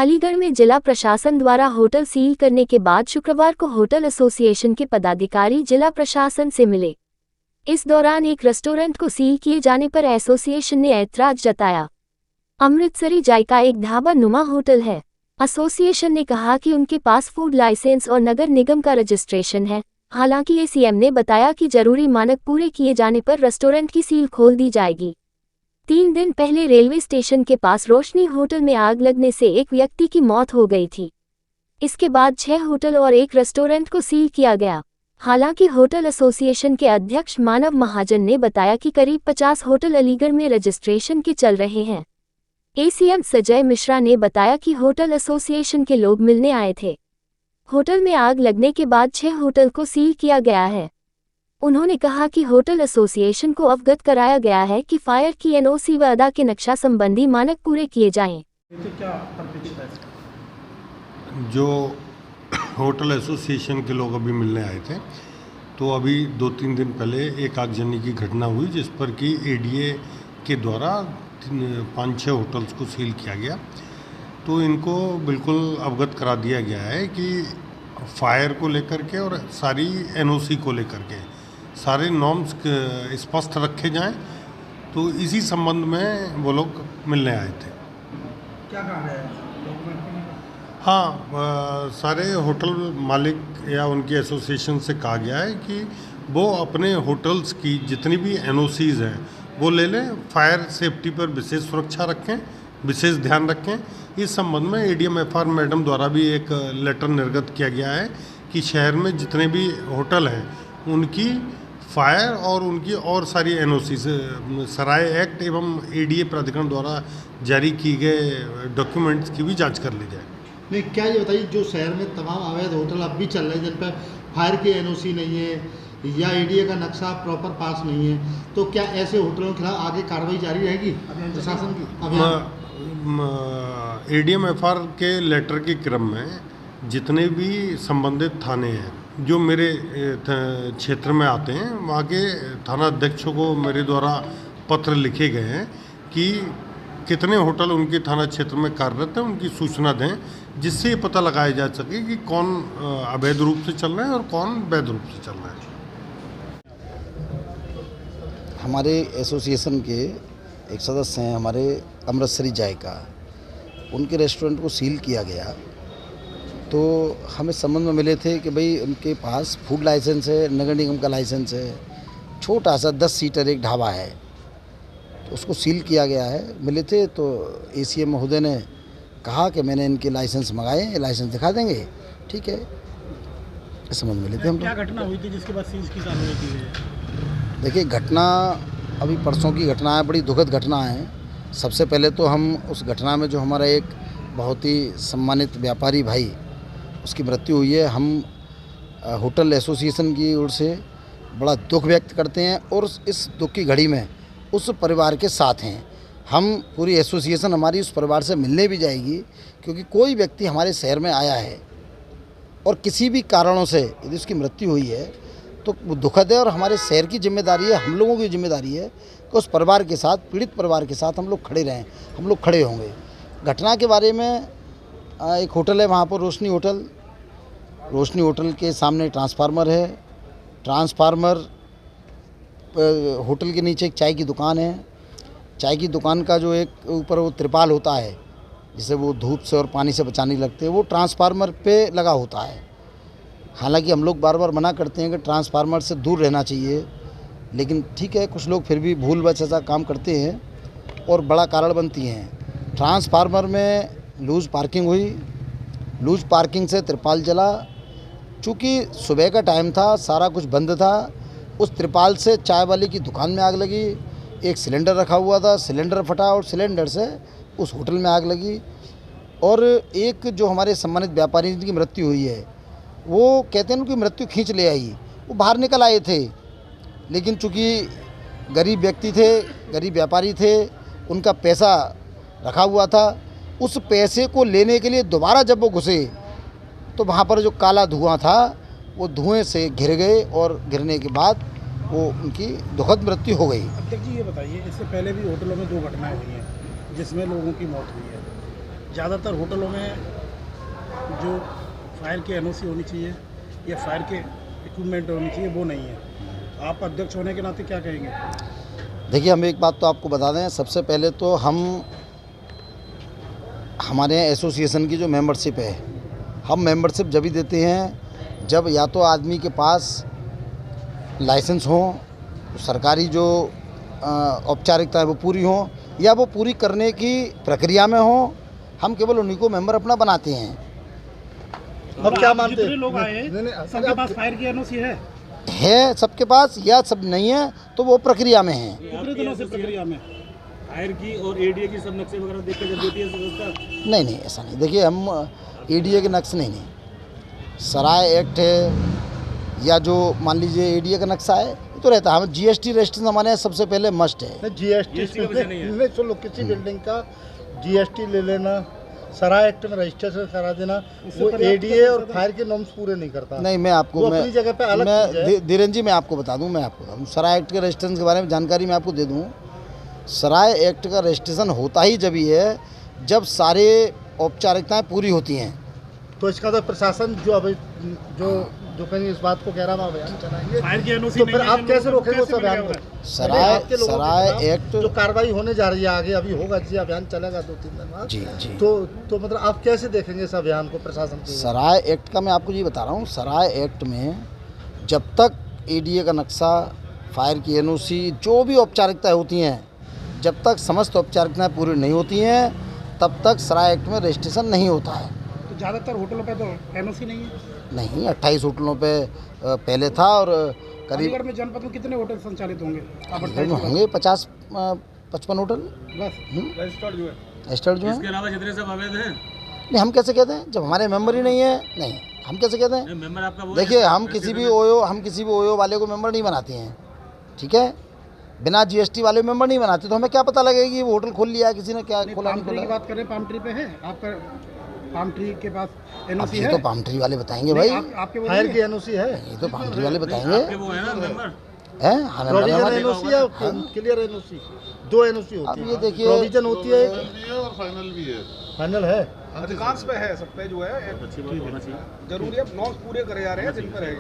अलीगढ़ में जिला प्रशासन द्वारा होटल सील करने के बाद शुक्रवार को होटल एसोसिएशन के पदाधिकारी जिला प्रशासन से मिले। इस दौरान एक रेस्टोरेंट को सील किए जाने पर एसोसिएशन ने ऐतराज जताया। अमृतसरी जायका एक ढाबा नुमा होटल है। एसोसिएशन ने कहा कि उनके पास फूड लाइसेंस और नगर निगम का रजिस्ट्रेशन है। हालांकि एसीएम ने बताया कि जरूरी मानक पूरे किए जाने पर रेस्टोरेंट की सील खोल दी जाएगी। 3 दिन पहले रेलवे स्टेशन के पास रोशनी होटल में आग लगने से एक व्यक्ति की मौत हो गई थी। इसके बाद 6 होटल और एक रेस्टोरेंट को सील किया गया। हालांकि होटल एसोसिएशन के अध्यक्ष मानव महाजन ने बताया कि करीब 50 होटल अलीगढ़ में रजिस्ट्रेशन के चल रहे हैं। एसीएम संजय मिश्रा ने बताया कि होटल एसोसिएशन के लोग मिलने आए थे। होटल में आग लगने के बाद 6 होटल को सील किया गया है। उन्होंने कहा कि होटल एसोसिएशन को अवगत कराया गया है कि फायर की एनओसी व अदा के नक्शा संबंधी मानक पूरे किए जाएं। जो होटल एसोसिएशन के लोग अभी मिलने आए थे, तो अभी 2-3 दिन पहले एक आगजनी की घटना हुई जिस पर कि एडीए के द्वारा 5-6 होटल्स को सील किया गया। तो इनको बिल्कुल अवगत करा दिया गया है कि फायर को लेकर के और सारी एनओसी को लेकर के सारे नॉर्म्स स्पष्ट रखे जाएं। तो इसी संबंध में वो लोग मिलने आए थे। क्या कहा है? हाँ, सारे होटल मालिक या उनकी एसोसिएशन से कहा गया है कि वो अपने होटल्स की जितनी भी एनओसीज़ हैं वो ले लें, फायर सेफ्टी पर विशेष सुरक्षा रखें, विशेष ध्यान रखें। इस संबंध में एडीएम एफआर मैडम द्वारा भी एक लेटर निर्गत किया गया है कि शहर में जितने भी होटल हैं उनकी फायर और उनकी और सारी एनओसी से सराय एक्ट एवं एडीए प्राधिकरण द्वारा जारी किए गए डॉक्यूमेंट्स की भी जांच कर ली जाए। नहीं, क्या ये बताइए, जो शहर में तमाम अवैध होटल अब भी चल रहे हैं जिन पर फायर की एनओसी नहीं है या एडीए का नक्शा प्रॉपर पास नहीं है, तो क्या ऐसे होटलों के खिलाफ आगे कार्रवाई जारी रहेगी प्रशासन की? एडीएम एफआर के लेटर के क्रम में जितने भी संबंधित थाने हैं जो मेरे क्षेत्र में आते हैं, वहाँ के थाना अध्यक्षों को मेरे द्वारा पत्र लिखे गए हैं कि कितने होटल उनके थाना क्षेत्र में कार्यरत हैं, उनकी सूचना दें, जिससे ये पता लगाया जा सके कि कौन अवैध रूप से चल रहे हैं और कौन वैध रूप से चल रहे हैं। हमारे एसोसिएशन के एक सदस्य हैं हमारे अमृतसरी जायका, उनके रेस्टोरेंट को सील किया गया। तो हमें संबंध में मिले थे कि भाई उनके पास फूड लाइसेंस है, नगर निगम का लाइसेंस है, छोटा सा 10 सीटर एक ढाबा है, तो उसको सील किया गया है। मिले थे तो एसीएम महोदय ने कहा कि मैंने इनके लाइसेंस मंगाए, लाइसेंस दिखा देंगे, ठीक है, इस संबंध में मिले थे हम। क्या घटना हुई थी जिसके बाद सील की कार्रवाई की है? देखिए, घटना अभी परसों की घटना है, बड़ी दुखद घटना है। सबसे पहले तो हम उस घटना में जो हमारा एक बहुत ही सम्मानित व्यापारी भाई उसकी मृत्यु हुई है, हम होटल एसोसिएशन की ओर से बड़ा दुख व्यक्त करते हैं और इस दुख की घड़ी में उस परिवार के साथ हैं। हम पूरी एसोसिएशन हमारी उस परिवार से मिलने भी जाएगी, क्योंकि कोई व्यक्ति हमारे शहर में आया है और किसी भी कारणों से यदि उसकी मृत्यु हुई है तो वो दुखद है और हमारे शहर की जिम्मेदारी है, हम लोगों की जिम्मेदारी है कि उस परिवार के साथ, पीड़ित परिवार के साथ हम लोग खड़े रहें, हम लोग खड़े होंगे। घटना के बारे में एक होटल है वहाँ पर रोशनी होटल के सामने ट्रांसफार्मर है। ट्रांसफार्मर होटल के नीचे एक चाय की दुकान है। चाय की दुकान का जो एक ऊपर वो त्रिपाल होता है जिसे वो धूप से और पानी से बचाने लगते हैं, वो ट्रांसफार्मर पे लगा होता है। हालांकि हम लोग बार बार मना करते हैं कि ट्रांसफार्मर से दूर रहना चाहिए, लेकिन ठीक है, कुछ लोग फिर भी भूलवश ऐसा काम करते हैं और बड़ा कारण बनती हैं। ट्रांसफार्मर में लूज पार्किंग हुई, लूज पार्किंग से त्रिपाल जला। चूँकि सुबह का टाइम था, सारा कुछ बंद था, उस त्रिपाल से चाय वाले की दुकान में आग लगी। एक सिलेंडर रखा हुआ था, सिलेंडर फटा और सिलेंडर से उस होटल में आग लगी। और एक जो हमारे सम्मानित व्यापारी की मृत्यु हुई है, वो कहते हैं उनकी मृत्यु खींच ले आई। वो बाहर निकल आए थे, लेकिन चूँकि गरीब व्यक्ति थे, गरीब व्यापारी थे, उनका पैसा रखा हुआ था, उस पैसे को लेने के लिए दोबारा जब वो घुसे तो वहाँ पर जो काला धुआं था वो धुएं से घिर गए और गिरने के बाद वो उनकी दुखद मृत्यु हो गई। अध्यक्ष जी, ये बताइए, इससे पहले भी होटलों में 2 घटनाएं हुई हैं जिसमें लोगों की मौत हुई है, ज़्यादातर होटलों में जो फायर की एनओसी होनी चाहिए या फायर के इक्विपमेंट होनी चाहिए वो नहीं है। आप अध्यक्ष होने के नाते क्या कहेंगे? देखिए, हम एक बात तो आपको बता दें, सबसे पहले तो हमारे एसोसिएशन की जो मेंबरशिप है, हम मेंबरशिप जब भी देते हैं जब या तो आदमी के पास लाइसेंस हो, सरकारी जो औपचारिकता है वो पूरी हो, या वो पूरी करने की प्रक्रिया में हो, हम केवल उन्हीं को मेंबर अपना बनाते हैं। अब क्या मानते जितने लोग आए हैं सबके पास फायर की एनओसी है सबके पास, या सब नहीं है तो वो प्रक्रिया में है। कितने दिनों से प्रक्रिया में? फायर की और एडीए की सब नक्शे वगैरह देख के जब देती है व्यवस्था? नहीं, ऐसा नहीं। देखिए, हम एडीए के नक्शे नहीं, सराय एक्ट है या जो मान लीजिए एडीए का नक्शा है तो रहता है। हम जीएसटी रजिस्ट्रेशन हमारे यहाँ सबसे पहले मस्ट है। जीएसटी नहीं सुन, किसी बिल्डिंग का जीएसटी ले लेना, सराय एक्ट में रजिस्ट्रेशन करा देना, वो एडीए और फायर के नॉर्म्स पूरे नहीं करता। नहीं, मैं आपको अपनी जगह पे अलग चीज़ है। धीरेन्द्र जी, मैं आपको बता दूं, सराय एक्ट के रजिस्ट्रेशन के बारे में जानकारी मैं आपको दे दूं। सराय एक्ट का रजिस्ट्रेशन होता ही जब है जब सारे औपचारिकताएं पूरी होती हैं। तो इसका तो प्रशासन जो अभी जो कहीं इस बात को कह रहा है अभियान चलाएंगे, फायर की एनओसी तो फिर आप कैसे रोकेंगे उस अभियान को? सराय एक्ट जो कार्रवाई होने जा रही है आगे अभी होगा जी, अभियान चलेगा 2-3 दिन बाद। जी। तो मतलब आप कैसे देखेंगे इस अभियान को प्रशासन के? सराय एक्ट का मैं आपको ये बता रहा हूँ, सराय एक्ट में जब तक एडीए का नक्शा, फायर की एनओसी, जो भी औपचारिकताएं होती हैं, जब तक समस्त औपचारिकताएं पूरी नहीं होती हैं तब तक सराय एक्ट में रजिस्ट्रेशन नहीं होता है। तो ज़्यादातर होटलों पे तो एनओसी नहीं है। नहीं, 28 होटलों पे पहले था और करीब अलीगढ़ में जनपद में कितने होटल संचालित होंगे? होंगे 50-55 होटल बस रजिस्टर्ड जो है, रजिस्टर्ड जो इसके है। अलावा जितने सब अवैध हैं। नहीं, हम कैसे कहते हैं जब हमारे मेंबर ही नहीं है? नहीं, हम कैसे कहते हैं? मेंबर आपका वो देखिए, हम किसी भी ओयो वाले को मेंबर नहीं बनाते हैं, ठीक है? बिना जीएसटी वाले मेंबर नहीं बनाते, तो हमें क्या पता लगेगा कि वो होटल खोल लिया है किसी ने, क्या खोला नहीं पाम ट्री की खोला। बात करें, पाम ट्री पे है आपका? पाम ट्री के पास अब एनओसी ये है? तो पाम ट्री वाले बताएंगे भाई, आपके वो फायर नहीं की है? एनओसी है, ये तो पाम ट्री वाले बताएंगे। आपके वो है ना मेंबर? हैं? हमें प्रोविजन एनओसी है, क्लियर एनओसी, 2 एनओसी अब होती ये है। देखिए, प्रोविजन होती है और फाइनल भी है। फाइनल है। अधिकांश पे है, सब पे जो है अच्छी बात होना चाहिए। जरूरी है, नॉर्म्स पूरे करे जा रहे हैं जिन पर है।